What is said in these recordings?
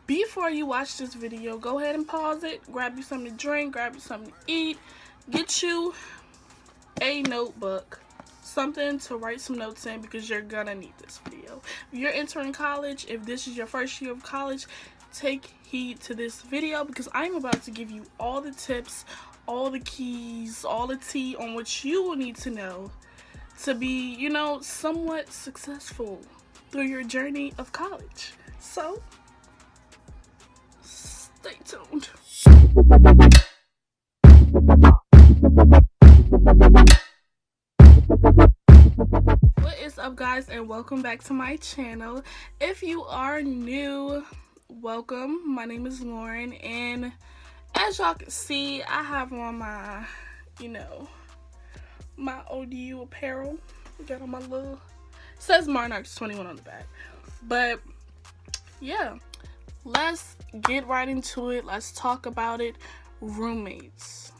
Before you watch this video, go ahead and pause it, grab you something to drink, grab you something to eat, get you a notebook, something to write some notes in, because you're gonna need this video. If you're entering college, if this is your first year of college, take heed to this video, because I'm about to give you all the tips, all the keys, all the tea on what you will need to know to be, somewhat successful through your journey of college. So, stay tuned. What is up, guys, and welcome back to my channel. If you are new, welcome. My name is Lauren, and as y'all can see, I have on my, my ODU apparel. Got on my little, says Monarchs 21 on the back. But yeah, let's get right into it. Let's talk about it. Roommates.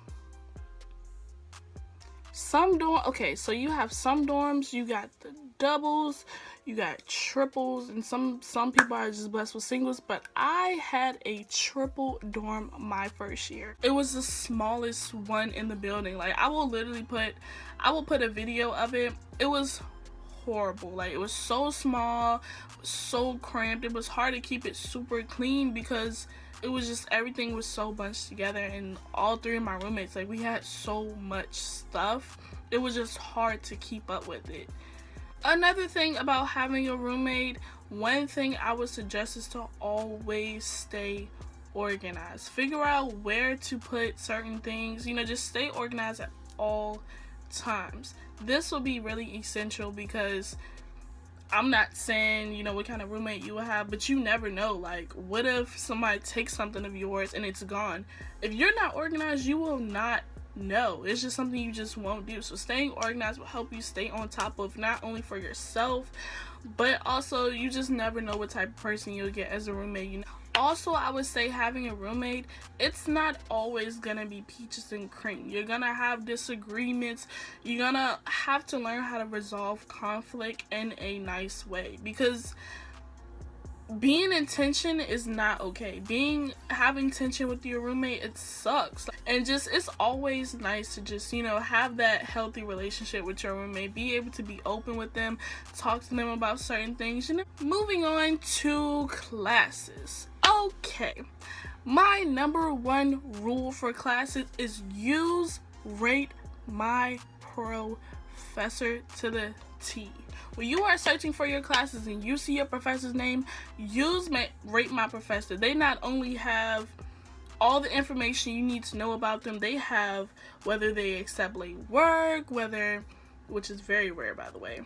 Okay, so you have some dorms, you got the doubles, you got triples, and some people are just blessed with singles, but I had a triple dorm my first year. It was the smallest one in the building. Like, I will put a video of it. It was horrible. Like, it was so small, so cramped. It was hard to keep it super clean because it was just, everything was so bunched together, and all three of my roommates, like, we had so much stuff. It was just hard to keep up with it. Another thing about having a roommate, one thing I would suggest is to always stay organized. Figure out where to put certain things, just stay organized at all times. This will be really essential because I'm not saying, what kind of roommate you will have, but you never know. Like, what if somebody takes something of yours and it's gone? If you're not organized, you will not know. It's just something you just won't do. So staying organized will help you stay on top of, not only for yourself, but also you just never know what type of person you'll get as a roommate. Also, I would say having a roommate, it's not always gonna be peaches and cream. You're gonna have disagreements. You're gonna have to learn how to resolve conflict in a nice way, because being in tension is not okay. Having tension with your roommate, it sucks. And it's always nice to just, have that healthy relationship with your roommate. Be able to be open with them, talk to them about certain things. Moving on to classes. Okay, my number one rule for classes is rate my professor to the T. When you are searching for your classes and you see your professor's name, rate my professor. They not only have all the information you need to know about them, they have whether they accept late work, which is very rare, by the way,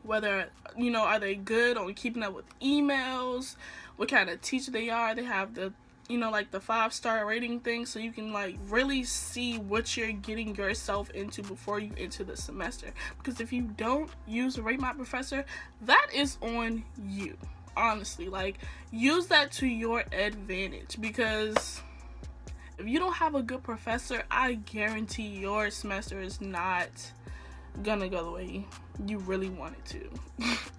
whether, are they good on keeping up with emails, what kind of teacher they are. They have the, like the 5-star rating thing, so you can like really see what you're getting yourself into before you enter the semester. Because if you don't use Rate My Professor, that is on you. Honestly, like, use that to your advantage, because if you don't have a good professor, I guarantee your semester is not gonna go the way you really want it to.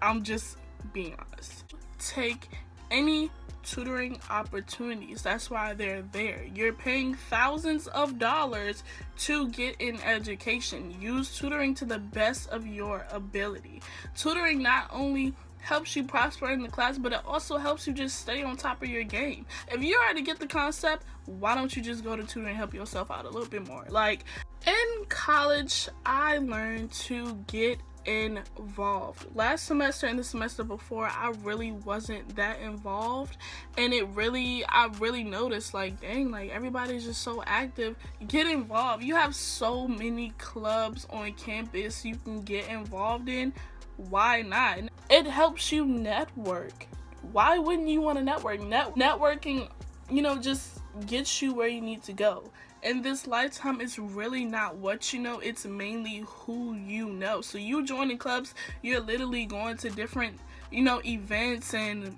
I'm just being honest. Take any tutoring opportunities. That's why they're there. You're paying thousands of dollars to get an education. Use tutoring to the best of your ability. Tutoring not only helps you prosper in the class, but it also helps you just stay on top of your game. If you already get the concept, why don't you just go to tutoring and help yourself out a little bit more? Like, in college, I learned to get involved. Last semester and the semester before, I really wasn't that involved, and I really noticed, like, dang, like, everybody's just so active. Get involved. You have so many clubs on campus you can get involved in. Why not? It helps you network. Why wouldn't you want to network? Networking, just gets you where you need to go. In this lifetime, it's really not what you know, it's mainly who you know. So you joining clubs, you're literally going to different, events and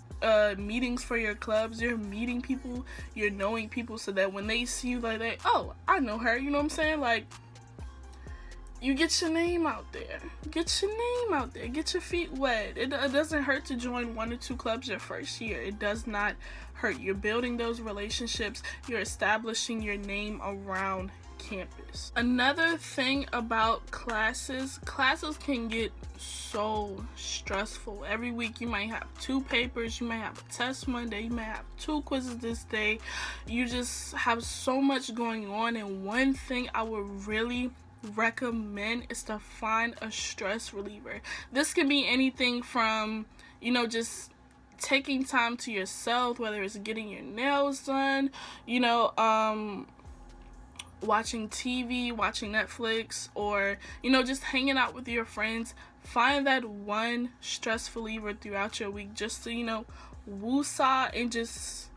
meetings for your clubs. You're meeting people, you're knowing people, so that when they see you, like, oh, I know her, you know what I'm saying? Like, you get your name out there. Get your name out there. Get your feet wet. It doesn't hurt to join 1 or 2 clubs your first year. It does not hurt. You're building those relationships. You're establishing your name around campus. Another thing about classes can get so stressful. Every week you might have 2 papers, you might have a test Monday, you might have 2 quizzes this day. You just have so much going on, and one thing I would really recommend is to find a stress reliever. This can be anything from, just taking time to yourself, whether it's getting your nails done, watching TV, watching Netflix, or just hanging out with your friends. Find that one stress reliever throughout your week just to woosah and just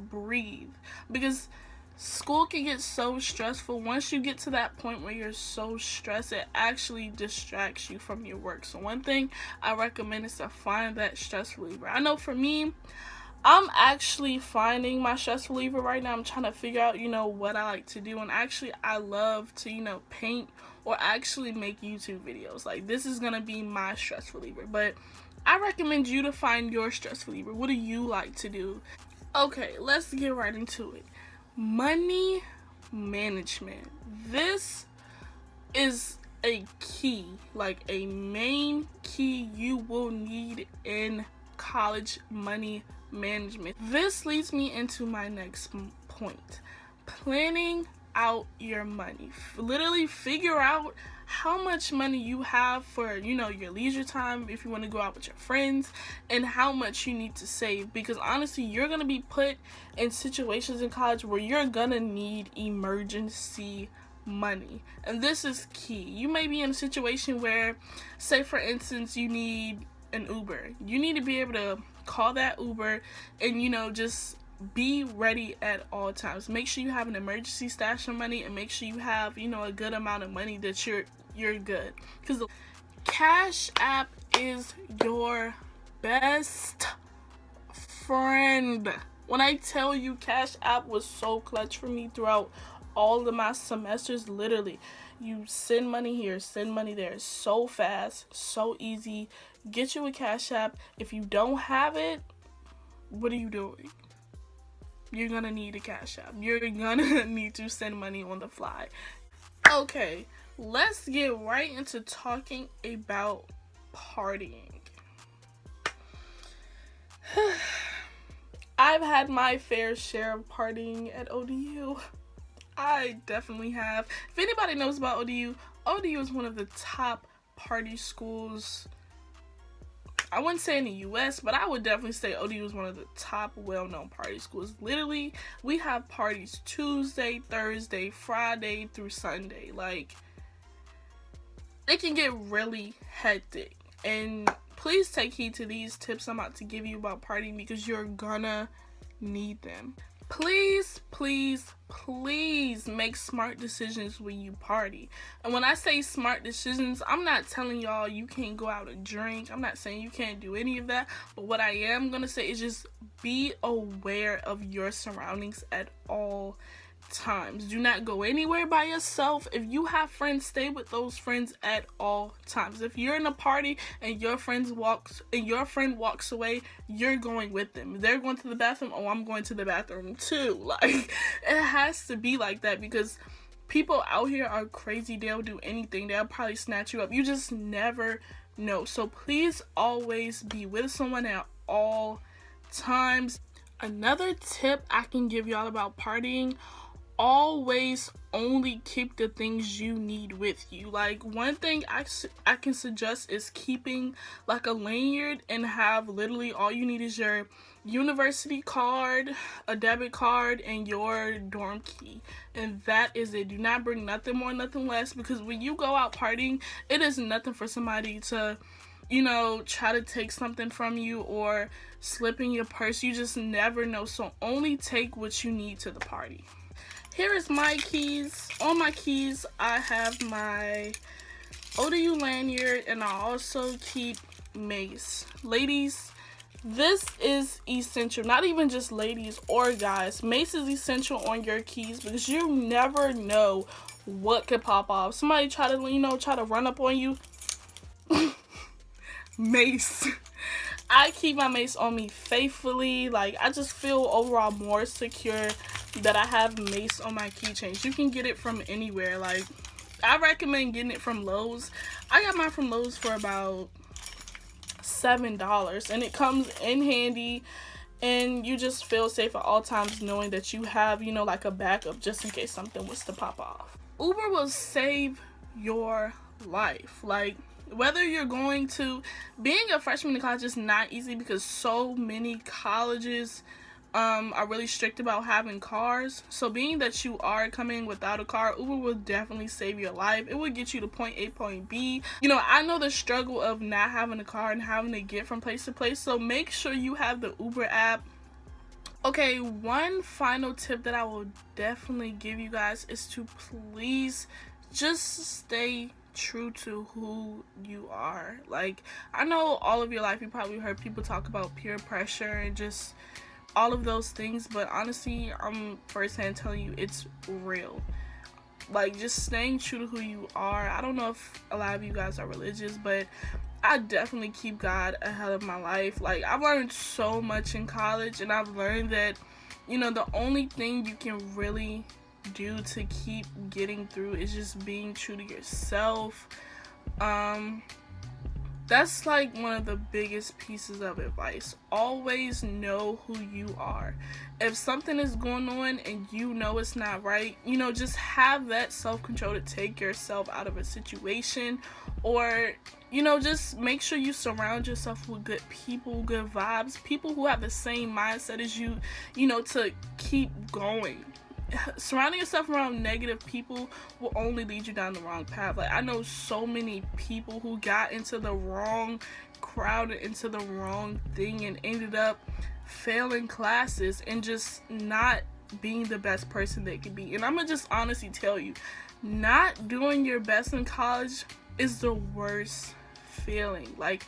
breathe, because school can get so stressful. Once you get to that point where you're so stressed, it actually distracts you from your work. So one thing I recommend is to find that stress reliever. I know for me, I'm actually finding my stress reliever right now. I'm trying to figure out, what I like to do. And actually, I love to, paint or actually make YouTube videos. Like, this is going to be my stress reliever. But I recommend you to find your stress reliever. What do you like to do? Okay, let's get right into it. Money management. This is a key, like a main key you will need in college money management. This leads me into my next point. Planning out your money. Literally figure out how much money you have for, your leisure time, if you want to go out with your friends, and how much you need to save, because honestly, you're going to be put in situations in college where you're going to need emergency money, and this is key. You may be in a situation where, say for instance, you need an Uber. You need to be able to call that Uber and just be ready at all times. Make sure you have an emergency stash of money, and make sure you have a good amount of money that you're good, because the Cash App is your best friend. When I tell you, Cash App was so clutch for me throughout all of my semesters. Literally, you send money here, send money there, so fast, so easy. Get you a Cash App. If you don't have it, what are you doing? You're gonna need a Cash App. You're gonna need to send money on the fly. Okay, let's get right into talking about partying. I've had my fair share of partying at ODU. I definitely have. If anybody knows about ODU, ODU is one of the top party schools. I wouldn't say in the US, but I would definitely say ODU is one of the top well-known party schools. Literally, we have parties Tuesday, Thursday, Friday through Sunday. Like, it can get really hectic. And please take heed to these tips I'm about to give you about partying, because you're gonna need them. Please, please, please make smart decisions when you party. And when I say smart decisions, I'm not telling y'all you can't go out and drink. I'm not saying you can't do any of that. But what I am going to say is just be aware of your surroundings at all times. Do not go anywhere by yourself. If you have friends, stay with those friends at all times. If you're in a party and your friend walks away, you're going with them. They're going to the bathroom, oh, I'm going to the bathroom too. Like, it has to be like that, because people out here are crazy. They'll do anything. They'll probably snatch you up. You just never know. So please always be with someone at all times. Another tip I can give y'all about partying: always only keep the things you need with you. Like, one thing I can suggest is keeping like a lanyard, and have literally all you need is your university card, a debit card, and your dorm key, and that is it. Do not bring nothing more, nothing less, because when you go out partying, it is nothing for somebody to try to take something from you or slip in your purse. You just never know. So only take what you need to the party. Here is my keys. On my keys, I have my ODU lanyard, and I also keep mace. Ladies, this is essential. Not even just ladies or guys. Mace is essential on your keys, because you never know what could pop off? Somebody try to, you know, try to run up on you. Mace. I keep my mace on me faithfully. Like, I just feel overall more secure that I have mace on my keychains. You can get it from anywhere. Like, I recommend getting it from Lowe's. I got mine from Lowe's for about $7, and it comes in handy, and you just feel safe at all times knowing that you have, you know, like a backup just in case something was to pop off. Uber will save your life. Like, whether you're going to, being a freshman in college is not easy because so many colleges are really strict about having cars. So being that you are coming without a car, Uber will definitely save your life. It will get you to point A, point B. You know, I know the struggle of not having a car and having to get from place to place. So make sure you have the Uber app. Okay, one final tip that I will definitely give you guys is to please just stay true to who you are. Like, I know all of your life you probably heard people talk about peer pressure and just all of those things, but honestly, I'm firsthand telling you it's real. Like, just staying true to who you are. I don't know if a lot of you guys are religious, but I definitely keep God ahead of my life. Like, I've learned so much in college, and I've learned that, you know, the only thing you can really do to keep getting through is just being true to yourself. That's like one of the biggest pieces of advice. Always know who you are. If something is going on and you know it's not right, you know, just have that self-control to take yourself out of a situation, or, you know, just make sure you surround yourself with good people, good vibes, people who have the same mindset as you, you know, to keep going. Surrounding yourself around negative people will only lead you down the wrong path. Like, I know so many people who got into the wrong crowd and into the wrong thing and ended up failing classes and just not being the best person they could be. And I'm gonna just honestly tell you, not doing your best in college is the worst feeling. Like,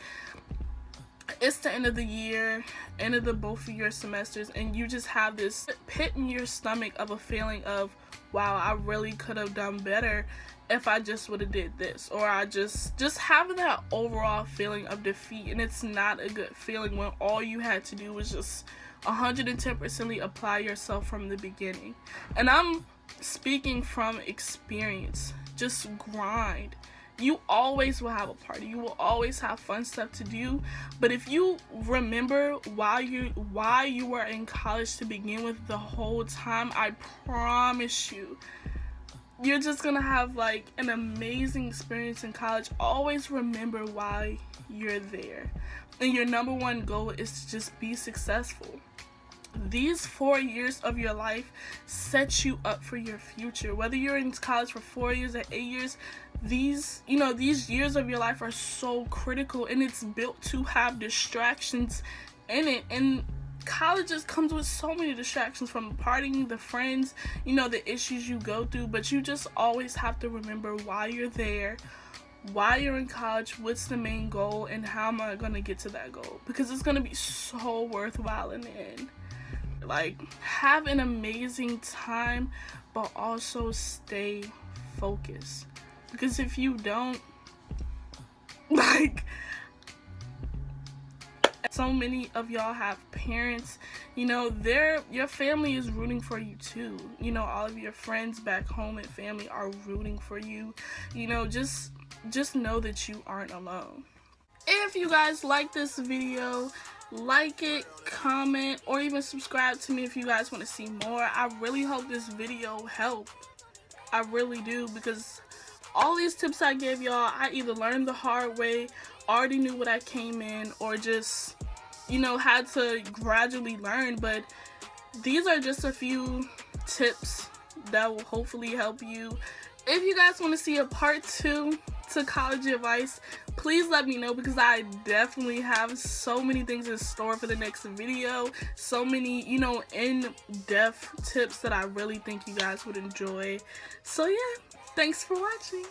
it's the end of the year, end of the both of your semesters, and you just have this pit in your stomach of a feeling of, wow, I really could have done better if I just would have did this, or I just having that overall feeling of defeat. And it's not a good feeling when all you had to do was just 110% apply yourself from the beginning. And I'm speaking from experience. Just grind. You always will have a party. You will always have fun stuff to do. But if you remember why you were in college to begin with the whole time, I promise you, you're just gonna have like an amazing experience in college. Always remember why you're there. And your number one goal is to just be successful. These 4 years of your life set you up for your future. Whether you're in college for 4 years or 8 years, these years of your life are so critical, and it's built to have distractions in it. And college just comes with so many distractions, from partying, the friends, you know, the issues you go through. But you just always have to remember why you're there, why you're in college, what's the main goal, and how am I gonna get to that goal, because it's gonna be so worthwhile in the end. Like, have an amazing time, but also stay focused, because if you don't, like, so many of y'all have parents, you know, your family is rooting for you too. You know, all of your friends back home and family are rooting for you. You know, just know that you aren't alone. If you guys like this video, like it, comment, or even subscribe to me if you guys want to see more. I really hope this video helped. I really do, because all these tips I gave y'all, I either learned the hard way, already knew what I came in, or just, you know, had to gradually learn. But these are just a few tips that will hopefully help you. If you guys want to see a part 2 to college advice, please let me know, because I definitely have so many things in store for the next video. So many, you know, in-depth tips that I really think you guys would enjoy. So yeah, thanks for watching.